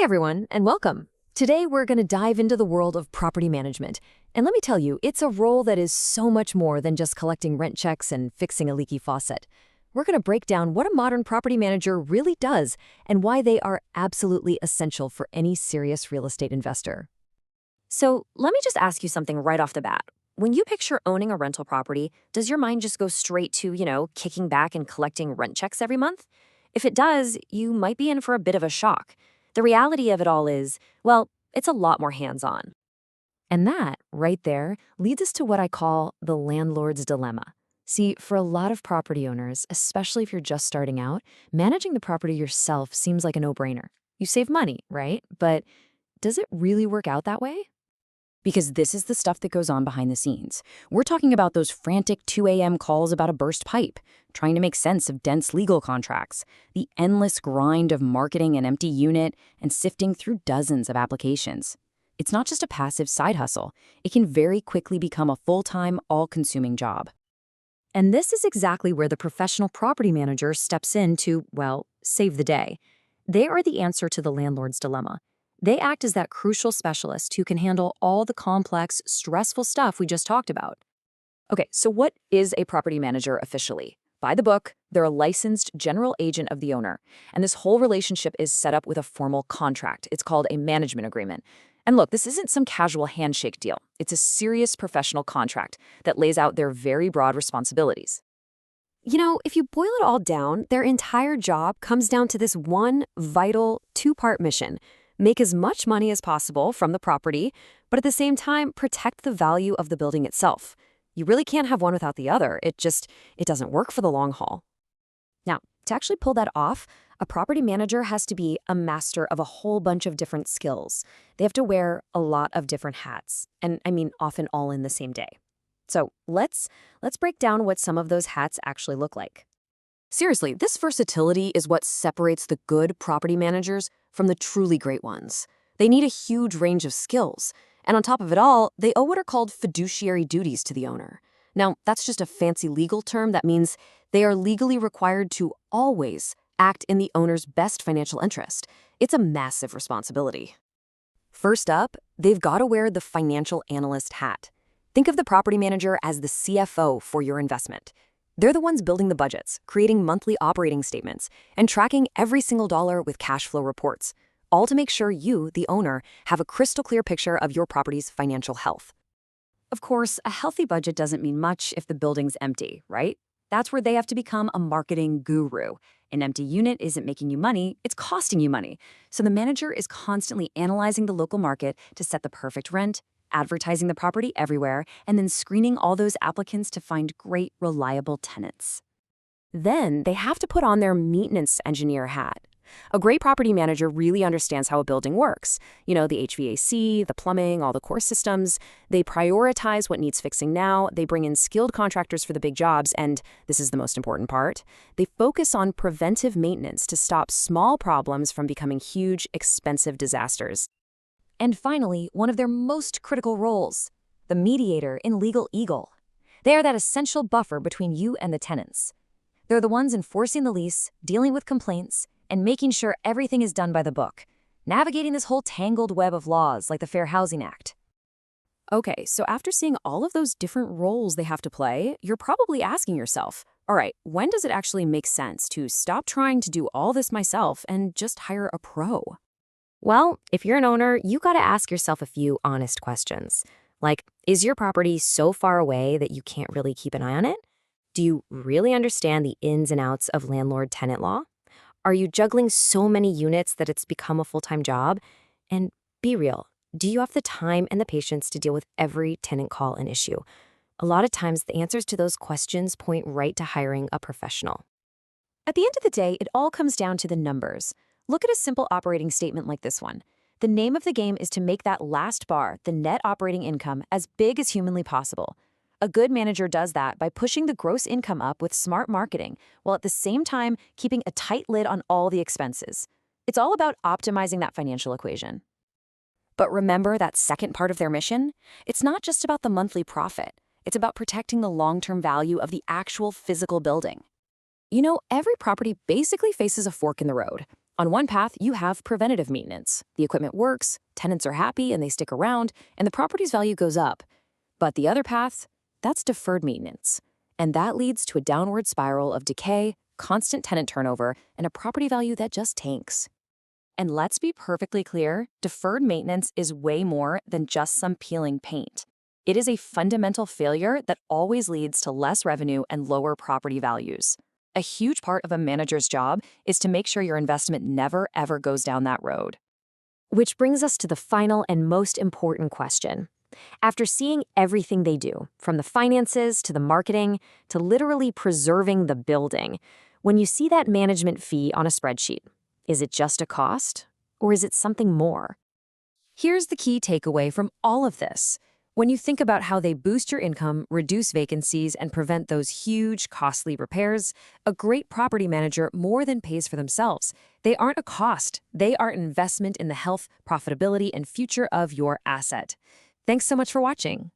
everyone, and welcome. Today, we're going to dive into the world of property management. And let me tell you, it's a role that is so much more than just collecting rent checks and fixing a leaky faucet. We're going to break down what a modern property manager really does and why they are absolutely essential for any serious real estate investor. So let me just ask you something right off the bat. When you picture owning a rental property, does your mind just go straight to, kicking back and collecting rent checks every month? If it does, you might be in for a bit of a shock. The reality of it all is, well, it's a lot more hands-on. And that, right there, leads us to what I call the landlord's dilemma. See, for a lot of property owners, especially if you're just starting out, managing the property yourself seems like a no-brainer. You save money, right? But does it really work out that way? Because this is the stuff that goes on behind the scenes. We're talking about those frantic 2 a.m. calls about a burst pipe, trying to make sense of dense legal contracts, the endless grind of marketing an empty unit, and sifting through dozens of applications. It's not just a passive side hustle. It can very quickly become a full-time, all-consuming job. And this is exactly where the professional property manager steps in to, well, save the day. They are the answer to the landlord's dilemma. They act as that crucial specialist who can handle all the complex, stressful stuff we just talked about. Okay, so what is a property manager officially? By the book, they're a licensed general agent of the owner, and this whole relationship is set up with a formal contract. It's called a management agreement. And look, this isn't some casual handshake deal. It's a serious professional contract that lays out their very broad responsibilities. If you boil it all down, their entire job comes down to this one vital two-part mission: make as much money as possible from the property, but at the same time, protect the value of the building itself. You really can't have one without the other. It doesn't work for the long haul. Now, to actually pull that off, a property manager has to be a master of a whole bunch of different skills. They have to wear a lot of different hats, and I mean often all in the same day. So let's break down what some of those hats actually look like. Seriously, this versatility is what separates the good property managers from the truly great ones. They need a huge range of skills, and on top of it all, they owe what are called fiduciary duties to the owner. Now, that's just a fancy legal term that means they are legally required to always act in the owner's best financial interest. It's a massive responsibility. First up, they've got to wear the financial analyst hat. Think of the property manager as the CFO for your investment. They're the ones building the budgets, creating monthly operating statements, and tracking every single dollar with cash flow reports, all to make sure you, the owner, have a crystal clear picture of your property's financial health. Of course, a healthy budget doesn't mean much if the building's empty, right? That's where they have to become a marketing guru. An empty unit isn't making you money, it's costing you money. So the manager is constantly analyzing the local market to set the perfect rent, advertising the property everywhere, and then screening all those applicants to find great, reliable tenants. Then they have to put on their maintenance engineer hat. A great property manager really understands how a building works. The HVAC, the plumbing, all the core systems. They prioritize what needs fixing now, they bring in skilled contractors for the big jobs, and this is the most important part, they focus on preventive maintenance to stop small problems from becoming huge, expensive disasters. And finally, one of their most critical roles, the mediator in Legal Eagle. They are that essential buffer between you and the tenants. They're the ones enforcing the lease, dealing with complaints, and making sure everything is done by the book, navigating this whole tangled web of laws like the Fair Housing Act. Okay, so after seeing all of those different roles they have to play, you're probably asking yourself, all right, when does it actually make sense to stop trying to do all this myself and just hire a pro? Well, if you're an owner, you got to ask yourself a few honest questions. Like, is your property so far away that you can't really keep an eye on it? Do you really understand the ins and outs of landlord-tenant law? Are you juggling so many units that it's become a full-time job? And be real, do you have the time and the patience to deal with every tenant call and issue? A lot of times, the answers to those questions point right to hiring a professional. At the end of the day, it all comes down to the numbers. Look at a simple operating statement like this one. The name of the game is to make that last bar, the net operating income, as big as humanly possible. A good manager does that by pushing the gross income up with smart marketing, while at the same time keeping a tight lid on all the expenses. It's all about optimizing that financial equation. But remember that second part of their mission? It's not just about the monthly profit. It's about protecting the long-term value of the actual physical building. Every property basically faces a fork in the road. On one path, you have preventative maintenance. The equipment works, tenants are happy and they stick around, and the property's value goes up. But the other path, that's deferred maintenance. And that leads to a downward spiral of decay, constant tenant turnover, and a property value that just tanks. And let's be perfectly clear, deferred maintenance is way more than just some peeling paint. It is a fundamental failure that always leads to less revenue and lower property values. A huge part of a manager's job is to make sure your investment never, ever goes down that road. Which brings us to the final and most important question. After seeing everything they do, from the finances to the marketing to literally preserving the building, when you see that management fee on a spreadsheet, is it just a cost, or is it something more? Here's the key takeaway from all of this. When you think about how they boost your income, reduce vacancies, and prevent those huge, costly repairs, a great property manager more than pays for themselves. They aren't a cost. They are an investment in the health, profitability, and future of your asset. Thanks so much for watching.